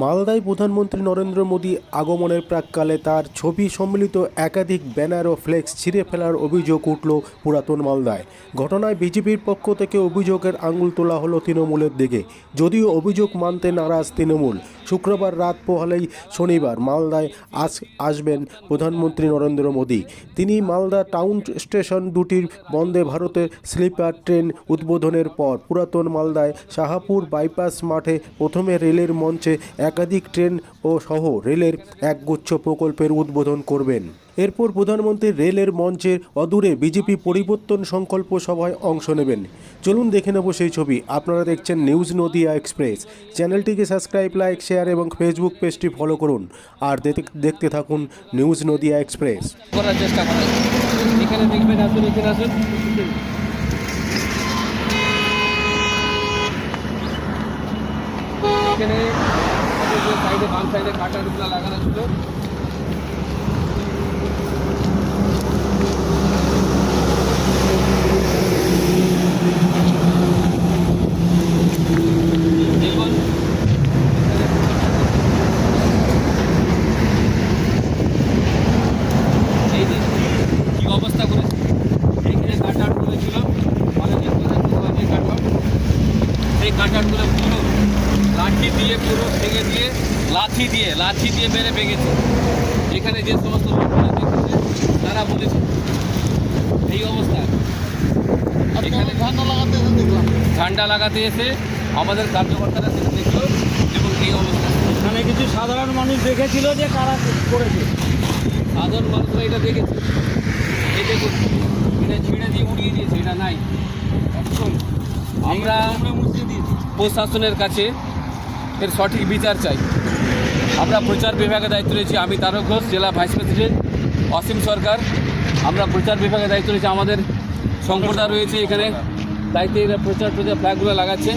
মালদায় প্রধানমন্ত্রী নরেন্দ্র মোদী আগমনের প্রাক্কালে তার ছবি সম্মিলিত একাধিক ব্যানার ও ফ্লেক্স ছিঁড়ে ফেলার অভিযোগ উঠল পুরাতন মালদায়। ঘটনায় বিজেপির পক্ষ থেকে অভিযোগের আঙুল তোলা হলো তৃণমূলের দিকে, যদিও অভিযোগ মানতে নারাজ তৃণমূল। শুক্রবার রাত পোহালেই শনিবার মালদায় আসবেন প্রধানমন্ত্রী নরেন্দ্র মোদী। তিনি মালদা টাউন স্টেশন দুটির বন্দে ভারতের স্লিপার ট্রেন উদ্বোধনের পর পুরাতন মালদায় শাহাপুর বাইপাস মাঠে প্রথমে রেলের মঞ্চে একাধিক ট্রেন ও সহ রেলের একগুচ্ছ প্রকল্পের উদ্বোধন করবেন। এরপর প্রধানমন্ত্রী রেলের মঞ্চের অদূরে বিজেপি পরিবর্তন সংকল্প সভায় অংশ নেবেন। চলুন দেখে নেব সেই ছবি। আপনারা দেখছেন নিউজ নদিয়া এক্সপ্রেস। চ্যানেলটিকে সাবস্ক্রাইব, লাইক, শেয়ার এবং ফেসবুক পেজটি ফলো করুন। আর দেখতে থাকুন নিউজ নদিয়া এক্সপ্রেস। করার চেষ্টা করা এখানে দেখবেন, আসুন এখানে আসুন। এখানে সাইডে বাম সাইডে কাটারগুলো লাগানো ছিল। দেখুন এই যে কি অবস্থা করেছে। এইখানে কাটারগুলো ছিল, সেই কাটারগুলো পুরো লাঠি দিয়ে পুরো ভেঙে দিয়ে লাঠি দিয়ে মেরে ভেঙেছে। এখানে যে সমস্ত লোকগুলো দেখেছে তারা বলেছে এই অবস্থা। এখানে ঝান্ডা লাগাতে এসে আমাদের কার্যকর্তারা দেখলো এবং এই অবস্থা। এখানে কিছু সাধারণ মানুষ দেখেছিল যে কারা করেছে। সাধারণ মানুষরা এটা দেখেছে, এই দেখুন এটা ছিঁড়ে দিয়ে উড়িয়ে দিয়েছে, এটা নাই। আমরা প্রশাসনের কাছে এর সঠিক বিচার চাই। আমরা প্রচার বিভাগে দায়িত্ব রয়েছি, আমি তারক ঘোষ, জেলা ভাইস প্রেসিডেন্ট অসীম সরকার। আমরা প্রচার বিভাগে দায়িত্ব রয়েছে, আমাদের শঙ্করদা রয়েছে এখানে দায়িত্বে। এরা প্রচার ফ্ল্যাগগুলো লাগাচ্ছে।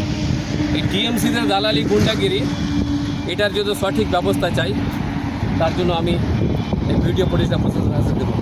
এই টিএমসিদের দালালি গুন্ডাগিরি, এটার জন্য সঠিক ব্যবস্থা চাই। তার জন্য আমি এই ভিডিও ফুটেজটা প্রশাসনের কাছে দেবো।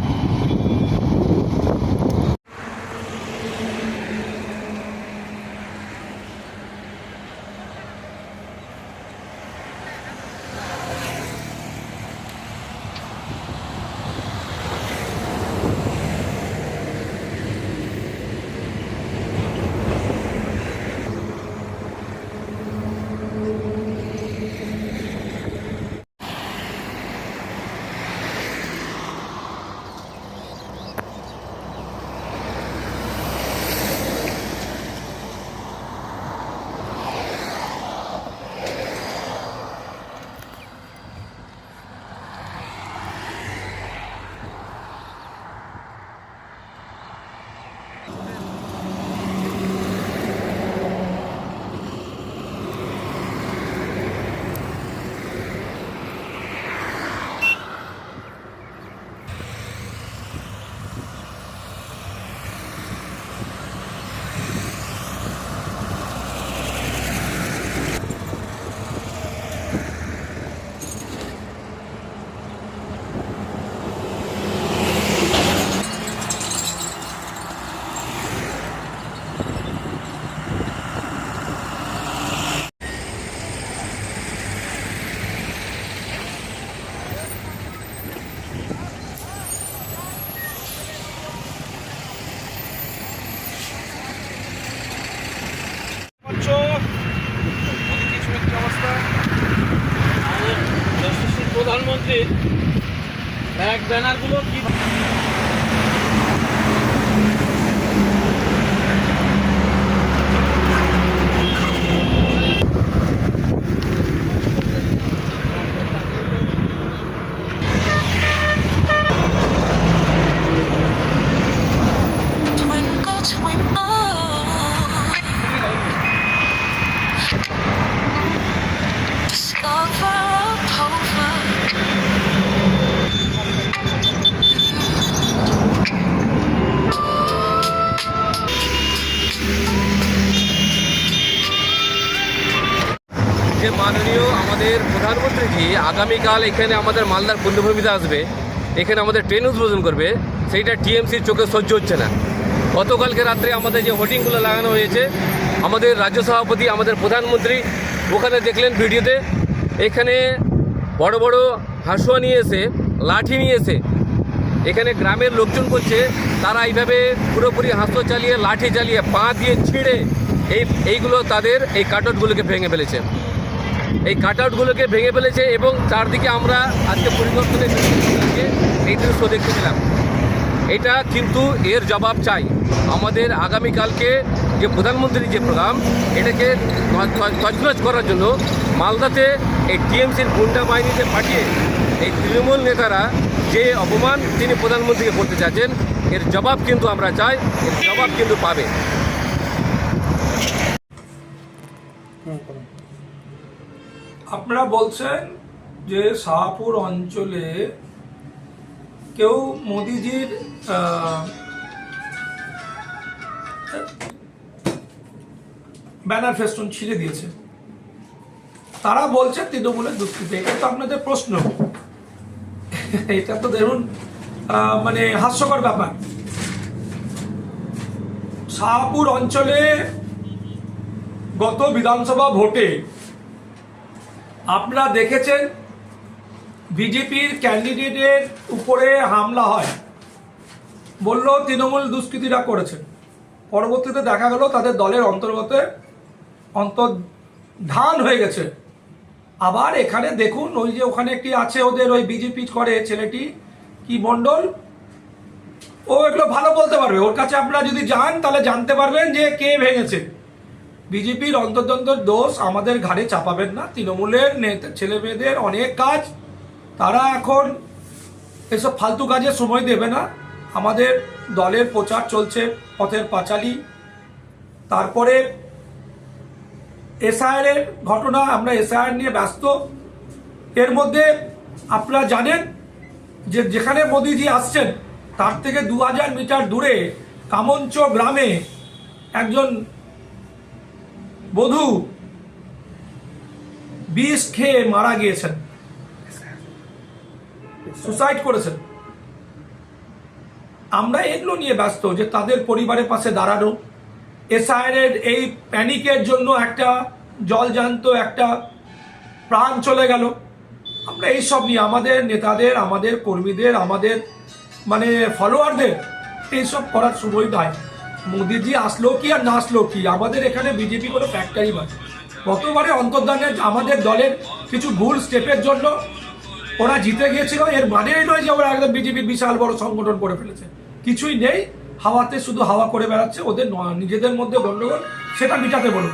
প্রধানমন্ত্রীর ব্যানারগুলো কি যে মাননীয় আমাদের প্রধানমন্ত্রীজি আগামীকাল এখানে আমাদের মালদার পুণ্যভূমিতে আসবে, এখানে আমাদের ট্রেন উদ্বোধন করবে। সেইটা টিএমসির চোখে সহ্য হচ্ছে না। গতকালকে রাত্রে আমাদের যে হোর্ডিংগুলো লাগানো হয়েছে, আমাদের রাজ্য সভাপতি, আমাদের প্রধানমন্ত্রী ওখানে দেখলেন ভিডিওতে, এখানে বড় বড় হাঁসুয়া নিয়ে এসে, লাঠি নিয়ে এসে এখানে গ্রামের লোকজন করছে, তারা এইভাবে পুরোপুরি হাঁসুয়া চালিয়ে, লাঠি চালিয়ে, পা দিয়ে ছিঁড়ে এইগুলো তাদের এই কাটআউটগুলোকে ভেঙে ফেলেছে। এই কাটআউটগুলোকে ভেঙে ফেলেছে এবং চারদিকে আমরা আজকে পরিবর্তনের এই দৃশ্য দেখতে পেলাম। এটা কিন্তু এর জবাব চাই। আমাদের আগামীকালকে যে প্রধানমন্ত্রীর যে প্রোগ্রাম, এটাকে তছনছ করার জন্য মালদাতে এই টিএমসির গুন্ডা বাহিনীতে পাঠিয়ে এই তৃণমূল নেতারা যে অপমান তিনি প্রধানমন্ত্রীকে করতে চাচ্ছেন, এর জবাব কিন্তু আমরা চাই, এর জবাব কিন্তু পাবে। আপনারা বলছেন যে শাহপুর অঞ্চলে কেউ মোদিজির ব্যানার ফেস্টুন ছিঁড়ে দিয়েছে, তারা বলছে তৃণমূলের দুষ্কৃতি। এটা তো আপনাদের প্রশ্ন, এটা তো ধরুন মানে হাস্যকর ব্যাপার। শাহপুর অঞ্চলে গত বিধানসভা ভোটে আপনারা দেখেছেন বিজেপির ক্যান্ডিডেটের উপরে হামলা হয়, বলল তৃণমূল দুষ্কৃতীরা করেছে। পরবর্তীতে দেখা গেল তাদের দলের অন্তর্ধান হয়ে গেছে। আবার এখানে দেখুন, ওই যে ওখানে একটি আছে ওদের ওই বিজেপি করে ছেলেটি, কি মণ্ডল, ও এগুলো ভালো বলতে পারবে। ওর কাছে আপনারা যদি যান তাহলে জানতে পারবেন যে কে ভেঙেছে। বিজেপির অন্তর্দ্বন্দ্বের দোষ আমাদের ঘাড়ে চাপাবেন না। তৃণমূলের ছেলে মেয়েদের অনেক কাজ, তারা এখন এসব ফালতু কাজে সময় দেবে না। আমাদের দলের প্রচার চলছে, পথের পাঁচালী। তারপরে এসআইআর এর ঘটনা, আমরা এসআইআর নিয়ে ব্যস্ত। এর মধ্যে আপনারা জানেন যে যেখানে মোদিজি আসছেন তার থেকে 2000 মিটার দূরে কামঞ্চ গ্রামে একজন বধূ বিষ খেয়ে মারা গিয়েছেন, সুসাইড করেছেন। আমরা এগুলো নিয়ে ব্যস্ত যে তাদের পরিবারের পাশে দাঁড়ানো। এসআইআর এর এই প্যানিকের জন্য একটা জলজান্ত একটা প্রাণ চলে গেল। আমরা এইসব নিয়ে আমাদের নেতাদের, আমাদের কর্মীদের, আমাদের মানে ফলোয়ারদের এইসব করার সময় নয়। মোদিজি আসলো কি আর না আসলো কি, আমাদের এখানে বিজেপি কোনো ফ্যাক্টরি নয়। গতবারে অন্তর্ধানে আমাদের দলের কিছু ভুল স্টেপের জন্য ওরা জিতে গিয়েছিল, এর মানেই নয় যে ওরা একদম বিজেপির বিশাল বড় সংগঠন করে ফেলেছে। কিছুই নেই, হাওয়াতে শুধু হাওয়া করে বেড়াচ্ছে। ওদের নিজেদের মধ্যে গন্ডগোল, সেটা মিটাতে বলুন।